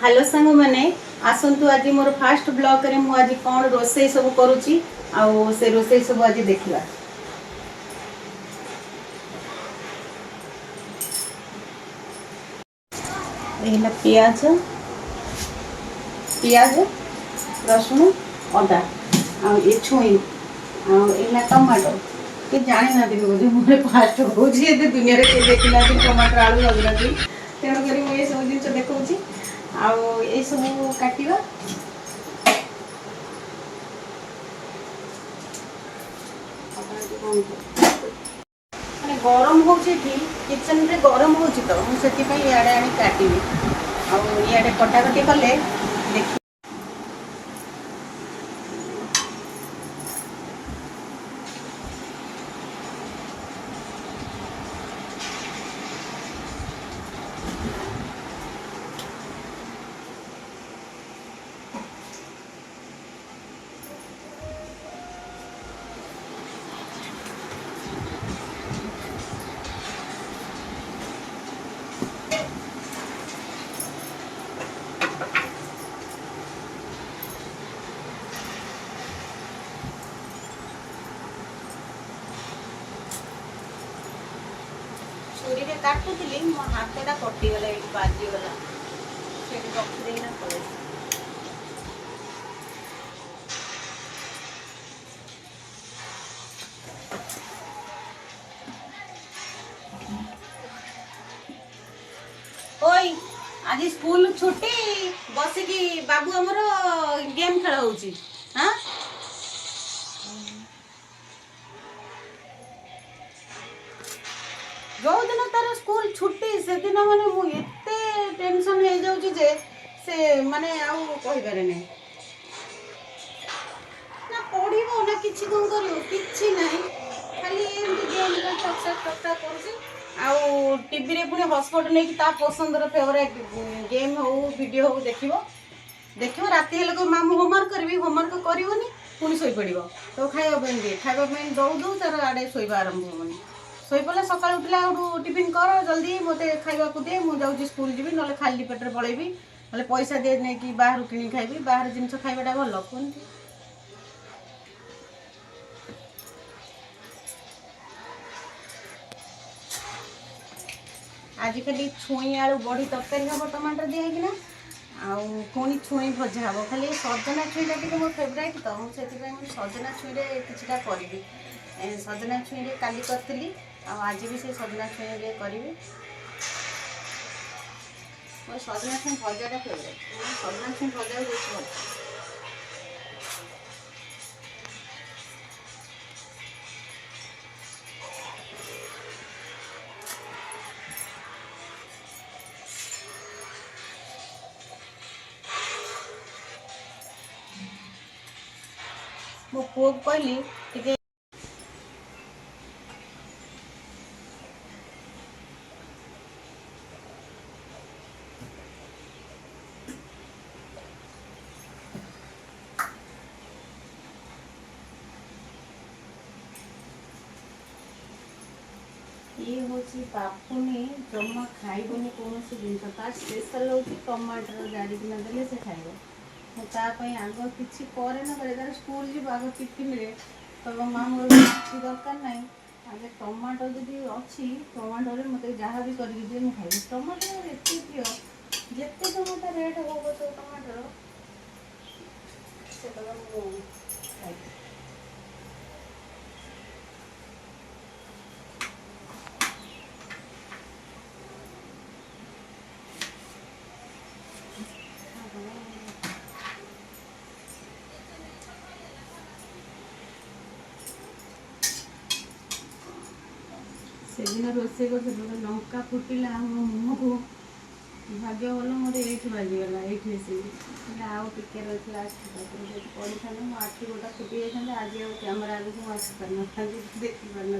Hello सांग मैंने आसतु आज मोर फास्ट ब्लॉग रे मु आज कौन रोसे सब करुच्ची आउ से रोसे सब आज देखा। पियाज पियाज रसुण अदा ये छुई आना टमाटो कि जानी ना बोधे मुझे फास्ट हो दुनिया के देखना टमाटर आलू लगना तेणुक मुझे सब जिन देखा आई सब काटा मैंने गरम हो किचन रे गरम हो तो मुझे इे आनी काटि आड़े कटाकटी कले देख छुरी रे काटुली मो हाथटा कटिगला ये बाजीगला से रखीदेना पड़े। ओई आज स्कूल छुट्टी बसिकी बाबू हमर गेम खेल होची। हाँ जो दिन तार स्कूल छुट्टी से दिन माने मु एते टेंशन हो जाउची जे से माने आउ कहि पारे नै ना पढ़िबो ना किछि कोन करियो किछि नाही खाली एमती गेम का टक्सा करूची आउ टीवी रे पुनी हॉटस्पॉट नै कि ता पसंद रो फेवरेट गेम हो वीडियो हो देखिबो देखिबो राती हेले को मामू होमवर्क करबी होमवर्क करिवोनी पुनी सोई पड़िबो तो खाइबा पे दौ दौ तार आड़े सोइबा आरंभ होनी सोई पड़े सकाल उठला टिफिन कर जल्दी मत खाइबा दे मुझे स्कूल जी ना खाली पेटर पलैबी ना पैसा दे नहीं कि बाहर किणी खाइबी बाहर जिन खाइबाटा भल कहते आजिकल छुई आलू बड़ी तरकारी हम टमाटर दिखाना आनी छुई भजा हम खाली सजना छुईटा टी मो फेवरेट तो मुझे सजना छुईरे किछिटा करी सजना छुईरे काली करी आज भी से सजना छुई करी मोर सजना छुई भजाटा फेवरेट सजना छुई भजा भल मो पुओ कहली टे ये हूँ पापुनी जमा खाइबनी कौन जिन स्पेशल हूँ टमाटर गाड़ीकिना देले से खाइब मुझे आग किसी करे ना करे तार स्कूल जी आग टिफिन रे तो मामू किसी दरकार ना आगे टमाटो जी अच्छी टमाटो मत जहाँ भी करके मुझे खाइबी टमाटर एत प्रिय जिते टमाटर रेट हो टमाटर से खाइबी से दिन रोसे कर लंका फुटिला मुह को भाग्य भल मोर ये बाजीगला ये आउ टे रही पड़ी था मो आखि गोटा फुटी जाता आज कैमेरा आगे मुझे आसी पार ना देखी पार ना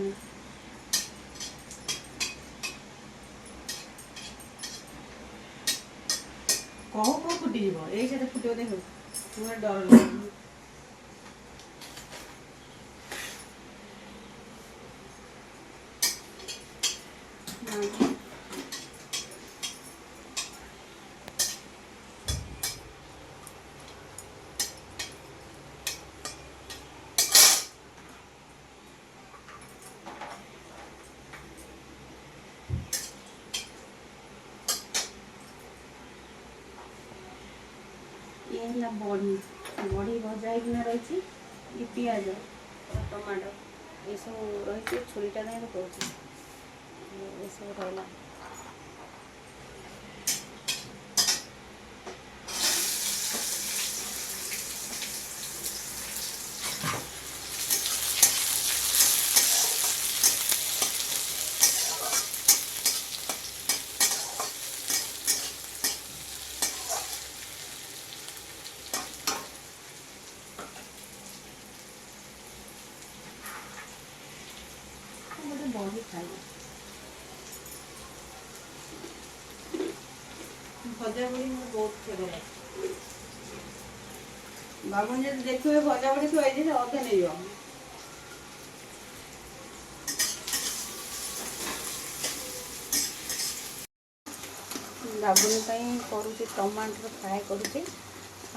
कौ फुटी ये फुटे देख तुम्हें डर लगे ହେଲା ବଢ଼ି ଭଜା ହେଇକିନା ରହିଛି, ପିଆଜ ଟମାଟୋ ଏସବୁ ରହିଛି, ଛୁରୀଟା ନାହିଁ କହୁଛି ଏସବୁ ରହିଲା। ଗୋଟେ ବଢ଼ି ଖାଇବ, ଭଜା ବଢ଼ି ମୋର ବହୁତ ଫେଭରାଇଟ୍। ବାବୁନି ଯଦି ଦେଖିବେ ଭଜା ବଢ଼ି ଥୁଆ ହେଇଛି ସେ ଅଧେ ନେଇଯିବ। ବାବୁନି ପାଇଁ କରୁଛି ଟମାଟୋ ଫ୍ରାଏ କରୁଛି,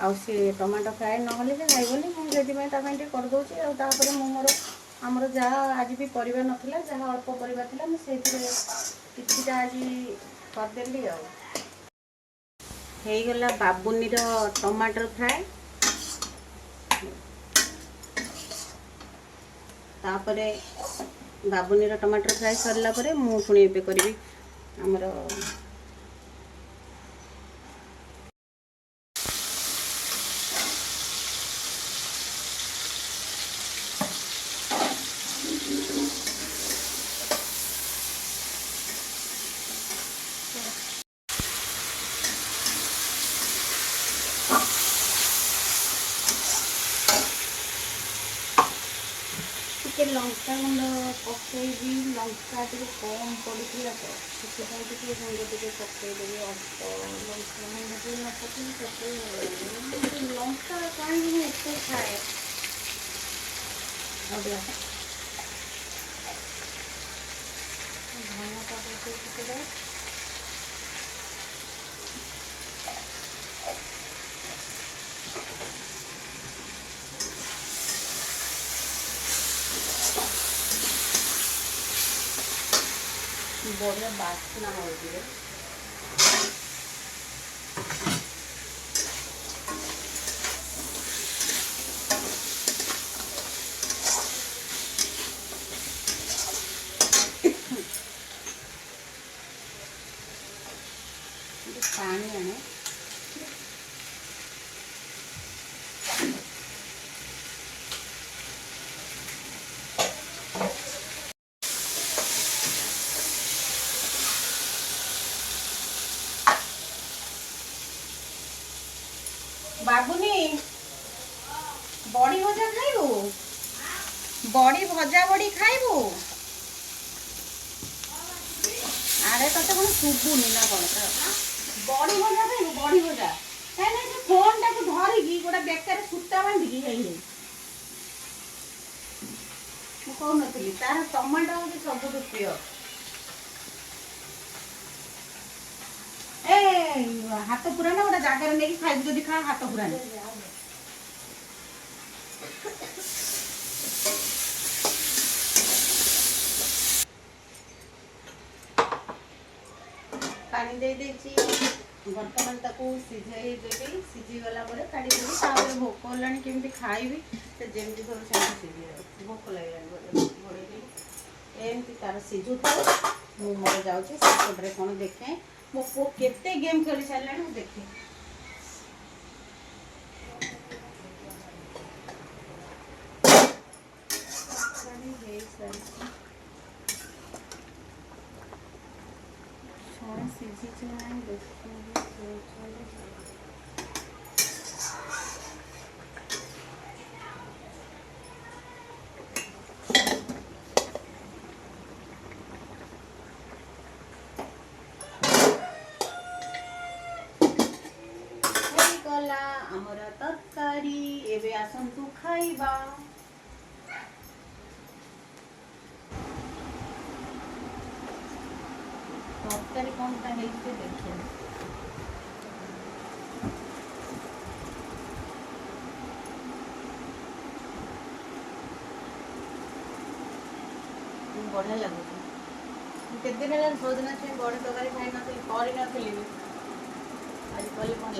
ଆଉ ସେ ଟମାଟୋ ଫ୍ରାଏ ନହେଲେ ସେ ଖାଇବନି, ମୁଁ ସେଥିପାଇଁ ତା ପାଇଁ ଟିକେ କରିଦେଉଛି। ଆଉ ତାପରେ ମୁଁ ମୋର ଆମର ଯାହା ଆଜି ବି ପରିବା ନଥିଲା, ଯାହା ଅଳ୍ପ ପରିବା ଥିଲା ମୁଁ ସେଇଥିରେ କିଛିଟା ଆଜି କରିଦେଲି। ଆଉ ହେଇଗଲା ବାବୁନିର ଟମାଟୋ ଫ୍ରାଏ। ତାପରେ ବାବୁନିର ଟମାଟୋ ଫ୍ରାଏ ସରିଲା ପରେ ମୁଁ ପୁଣି ଏବେ କରିବି ଆମର ଟିକେ ଲଙ୍କା ଗୁଣ୍ଡ ପକାଇବି, ଲଙ୍କା ଟିକେ କମ୍ ପଡ଼ିଥିଲା ତ ସେଥିପାଇଁ ଟିକେ ଗୁଣ୍ଡ ଟିକେ ପକାଇଦେବି, ଅଳ୍ପ ଲଙ୍କା ଗୁଣ୍ଡ ଟିକେ ନ ପକାଇବି ପକାଇ ଲଙ୍କା କାହିଁକି ମୁଁ ଏତେ ଖାଏ। ଆଉ ଧନିଆ ପାଉଡର ଟିକେ ପକାଇଦେବା। ବଢ଼ିଆ ବାସ୍ନା ହେଉଛି। ପାଣି ଆଣେ ବାବୁନି ବଡ଼ି ଭଜା ଖାଇବୁ, ବଡ଼ି ଭଜା ବଡ଼ି ଖାଇବୁ। ଆରେ ତତେ କଣ ଶୁଭୁନି ନା କଣ? ବଡ଼ି ଭଜା ଖାଇବୁ, ବଡ଼ି ଭଜା କାହିଁକି ସେ ଫୋନଟାକୁ ଧରିକି ଗୋଟେ ବେକରେ ସୂତା ବାନ୍ଧିକି ହେଇଯାଇ ମୁଁ କହୁନଥିଲି ତାର ଟମାଟୋ ହେଉଛି ସବୁଠୁ ପ୍ରିୟ। ହାତ ପୁରାନା ଗୋଟେ ଜାଗାରେ ନେଇକି ଖାଇବୁ, ଯଦି ଖା ହାତ ପୁରାନା। ପାଣି ଦେଇଦେଇଛି, ବର୍ତ୍ତମାନ ତାକୁ ସିଝେଇ ଦେବି, ସିଝିଗଲା ପରେ କାଢ଼ିଦେବି। ତାପରେ ଭୋକ ହେଲାଣି କେମିତି ଖାଇବି, ସେ ଯେମିତି କରୁ ସେମିତି ସିଝେଇ ଭୋକ ଲାଗିଲାଣି ଘୋଡ଼େଇଦେବି। ଏମିତି ତାର ସିଝୁଥାଉ, ମୁଁ ମୋର ଯାଉଛି ସେପଟରେ କ'ଣ ଦେଖେ। ମୋ ପୁଅ କେତେ ଗେମ୍ ଖେଳି ସାରିଲାଣି ମୁଁ ଦେଖେ। ଛଣା ସିଝିଛି ନାହିଁ ଦେଖ। ହେଇଗଲା ଆମର ତରକାରୀ, ଏବେ ଆସନ୍ତୁ ଖାଇବା। ତରକାରୀ କ'ଣଟା ହେଇଛି ଦେଖିବା। ବଢ଼ିଆ ଲାଗୁଛି। କେତେ ଦିନ ହେଲା ସଜନା ଛୁଇଁ ବଡ଼ି ତରକାରୀ ଖାଇନଥିଲି, କରିନଥିଲି ବି। ଆଜି କଲି କ'ଣ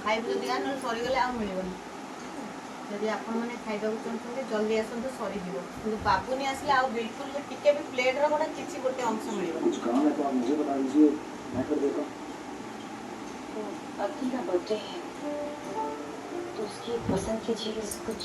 ଖାଇବୁ ଯଦି ନହେଲେ ସରିଗଲେ ଆଉ ମିଳିବନି। ଯଦି ଆପଣମାନେ ଖାଇବାକୁ ଚାହୁଁଛନ୍ତି ଜଲ୍ଦି ଆସନ୍ତୁ, ସରିଯିବ। କିନ୍ତୁ ବାବୁନି ଆସିଲେ ଆଉ ବିଲକୁଲ ବି ଟିକେ ବି ପ୍ଲେଟ୍ର ଗୋଟେ କିଛି ଗୋଟେ ଅଂଶ ମିଳିବନି। अक्की का बर्थडे है तो उसकी पसंद की चीज कुछ